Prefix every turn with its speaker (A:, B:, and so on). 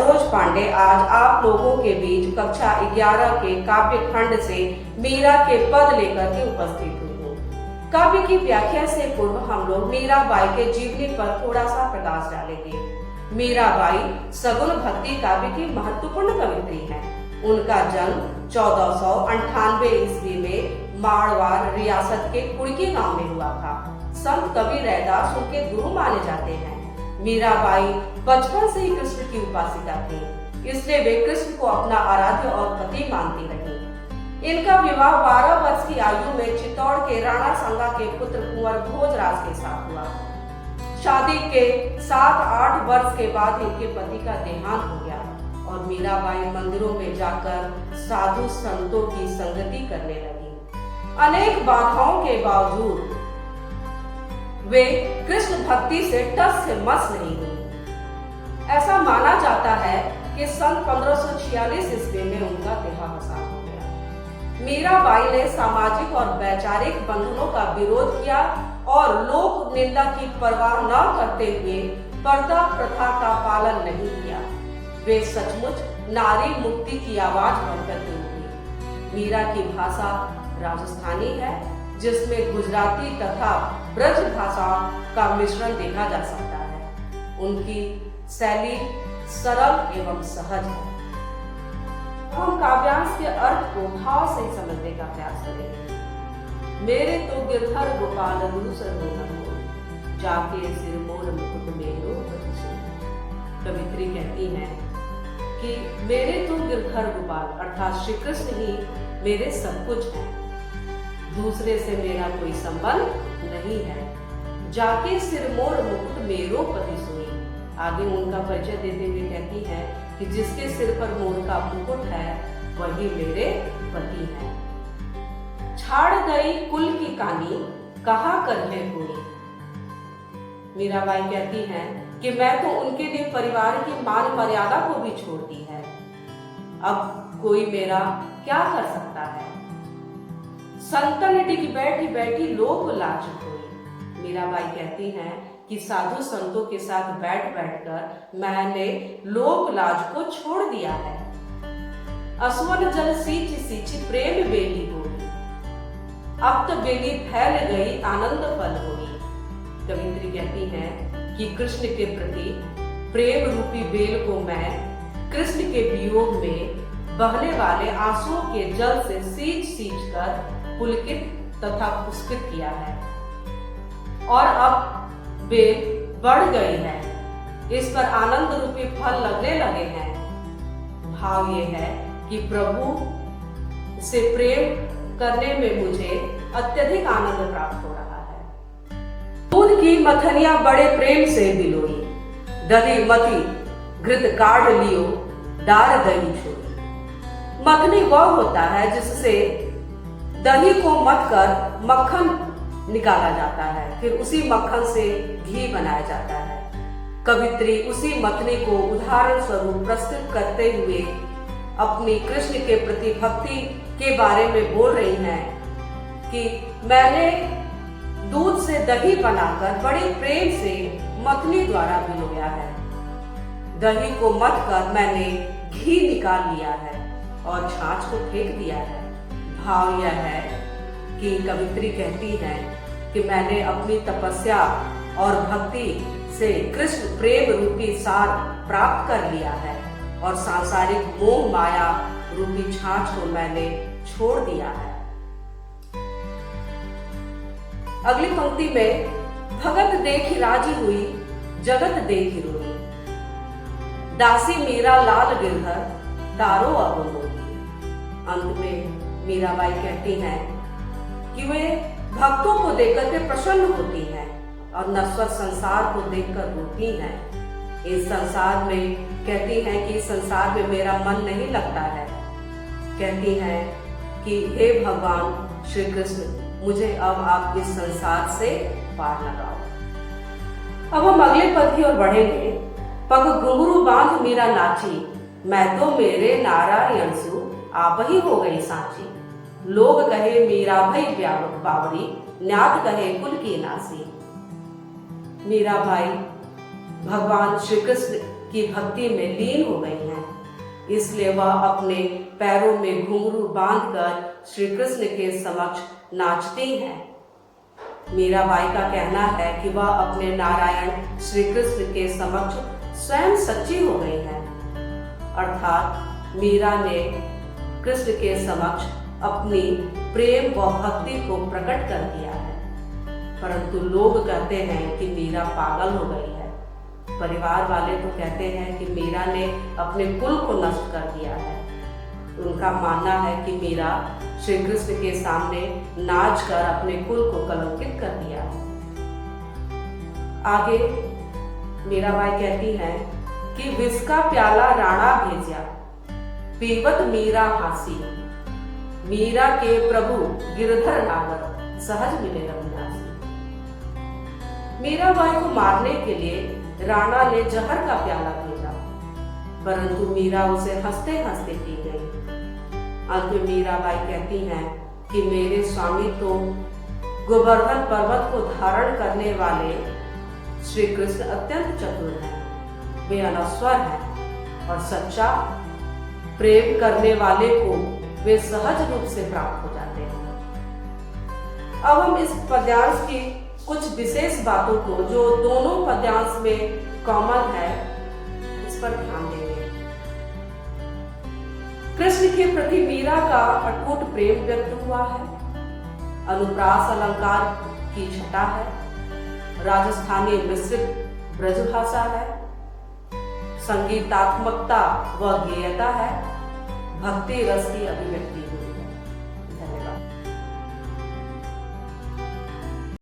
A: सरोज पांडे आज आप लोगों के बीच कक्षा 11 के काव्य खंड से मीरा के पद लेकर के उपस्थित हुई हूँ। काव्य की व्याख्या से पूर्व हम लोग मीराबाई के जीवनी पर थोड़ा सा प्रकाश डालेंगे। मीराबाई सगुन भक्ति काव्य की महत्वपूर्ण कवित्री हैं। उनका जन्म 1498 ईस्वी में मारवाड़ रियासत के कुड़की गांव में हुआ था। संत कवि रैदास उनके गुरु माने जाते हैं। मीराबाई बचपन से ही कृष्ण की उपासिका थी, इसलिए वे कृष्ण को अपना आराध्य और पति मानती रही। इनका विवाह 12 वर्ष की आयु में चित्तौड़ के राणा संगा के पुत्र कुंवर भोजराज के साथ हुआ। शादी के 7-8 वर्ष के बाद इनके पति का देहांत हो गया और मीराबाई मंदिरों में जाकर साधु संतों की संगति करने लगी। अनेक बाधाओं के बावजूद वे कृष्ण भक्ति से टस से मस नहीं हुई। ऐसा माना जाता है कि सन 1546 ईस्वी में उनका देहावसान हो गया। मीराबाई ने सामाजिक और वैचारिक बंधनों का विरोध किया और लोक निंदा की परवाह न करते हुए पर्दा प्रथा का पालन नहीं किया। वे सचमुच नारी मुक्ति की आवाज बनकर उठी। मीरा की भाषा राजस्थानी है, जिसमें गुजराती तथा ब्रज भाषा का मिश्रण देखा जा सकता है। उनकी शैली सरल एवं सहज है। हम काव्यांश के अर्थ को भाव से समझने का प्रयास करेंगे। मेरे तो गिरधर गोपाल दूसर हो, जाके सिर मोर मुकुट मेरो प्रतिशोध। कवित्री कहती है कि मेरे तो गिरधर गोपाल अर्थात श्री कृष्ण ही मेरे सब कुछ है, दूसरे से मेरा कोई संबंध नहीं है। जाके सिर मोर मुकुट मेरो पति सोई। आगे उनका परिचय देते हुए कहती है कि जिसके सिर पर मोर का मुकुट है वही मेरे पति है। छाड़ गई कुल की कानी कहा कर है कोई। मीराबाई कहती है कि मैं तो उनके लिए परिवार की मान मर्यादा को भी छोड़ दी है, अब कोई मेरा क्या कर सकता है। संतन डिग बैठी बैठी लोक लाज कोई। मीराबाई कहती हैं कि साधु संतों के साथ बैठ बैठकर मैंने लोक लाज को छोड़ दिया है। असवन जल सींच सींच प्रेम बेली होगी, अब तो बेली फैल गई आनंद फल होगी। कवित्री कहती है कि कृष्ण के प्रति प्रेम रूपी बेल को मैं कृष्ण के वियोग में बहने वाले आंसुओं के जल से सींच सींच कर पुलकित तथा पुष्पित किया है और अब बेल बढ़ गई है, इस पर आनंद रूपी फल लगने लगे हैं। भाव ये है कि प्रभु से प्रेम करने में मुझे अत्यधिक आनंद प्राप्त हो रहा है। दूध की मथनिया बड़े प्रेम से बिलोई, दही मथी घृत काढ़ लियो डार दही छोड़ी। मखनी वह होता है जिससे दही को मथ कर मक्खन निकाला जाता है, फिर उसी मक्खन से घी बनाया जाता है। कवित्री उसी मथनी को उदाहरण स्वरूप प्रस्तुत करते हुए अपनी कृष्ण के प्रति भक्ति के बारे में बोल रही हैं कि मैंने दूध से दही बनाकर बड़े प्रेम से मथनी द्वारा भिगोया है। दही को मथ कर मैंने घी निकाल लिया है और छाछ को फेंक दिया है। भाव यह है कि कवित्री कहती है कि मैंने अपनी तपस्या और भक्ति से कृष्ण प्रेम रूपी सार प्राप्त कर लिया है और सांसारिक मोह माया रूपी छाछ को मैंने छोड़ दिया है। अगली पंक्ति में भगत देखी राजी हुई, जगत देखी रोई, दासी मीरा लाल गिरधर तारो अब होगी। अंत में मीराबाई कहती हैं कि वे भक्तों को देखकर के प्रसन्न होती हैं और नश्वर संसार को देखकर रोती हैं। इस संसार में कहती हैं कि इस संसार में मेरा मन नहीं लगता है। कहती हैं कि हे भगवान श्री कृष्ण, मुझे अब आप इस संसार से पार लगाओ। अब हम अगले पद की ओर बढ़ेंगे। पग घुंघरू बांध मीरा नाची, मैं तो मेरे नारायण सु आप ही हो गई सांची। लोग कहे मीरा भाई बावरी, न्यात कहे कुल की नासी। मीराबाई भगवान श्री कृष्ण की भक्ति में लीन हो गई हैं। इसलिए वह अपने पैरों में घुंघरू बांधकर श्री कृष्ण के समक्ष नाचती हैं। मीराबाई का कहना है कि वह अपने नारायण श्री कृष्ण के समक्ष स्वयं सच्ची हो गई है, अर्थात मीरा ने कृष्ण के समक्ष अपनी प्रेम व भक्ति को प्रकट कर दिया है। परंतु लोग कहते हैं कि मीरा पागल हो गई है। परिवार वाले तो कहते हैं कि मीरा ने अपने कुल को नष्ट कर दिया है। उनका मानना है कि मीरा श्री कृष्ण के सामने नाच कर अपने कुल को कलंकित कर दिया है। आगे मीराबाई कहती हैं कि विष का प्याला राणा भेजा, पीवत मीरा हासी, मीरा के प्रभु गिरधर नागर, सहज मिले रघुनासी। मीराबाई को मारने के लिए राणा ने जहर का प्याला भेजा, परंतु मीरा उसे हंसते हंसते पी गई। अंत में मीराबाई कहती हैं कि मेरे स्वामी तो गोवर्धन पर्वत को धारण करने वाले श्री कृष्ण अत्यंत चतुर हैं। वे अनस्वर हैं और सच्चा प्रेम करने वाले को वे सहज रूप से प्राप्त हो जाते हैं। अब हम इस पद्यांश की कुछ विशेष बातों को जो दोनों पद्यांश में कॉमन है, इस पर ध्यान देंगे। कृष्ण के प्रति मीरा का अटूट प्रेम व्यक्त हुआ है। अनुप्रास अलंकार की छटा है। राजस्थानी मिश्रित ब्रजभाषा है। संगीतात्मकता व गेयता है। भक्ति रस की अभिव्यक्ति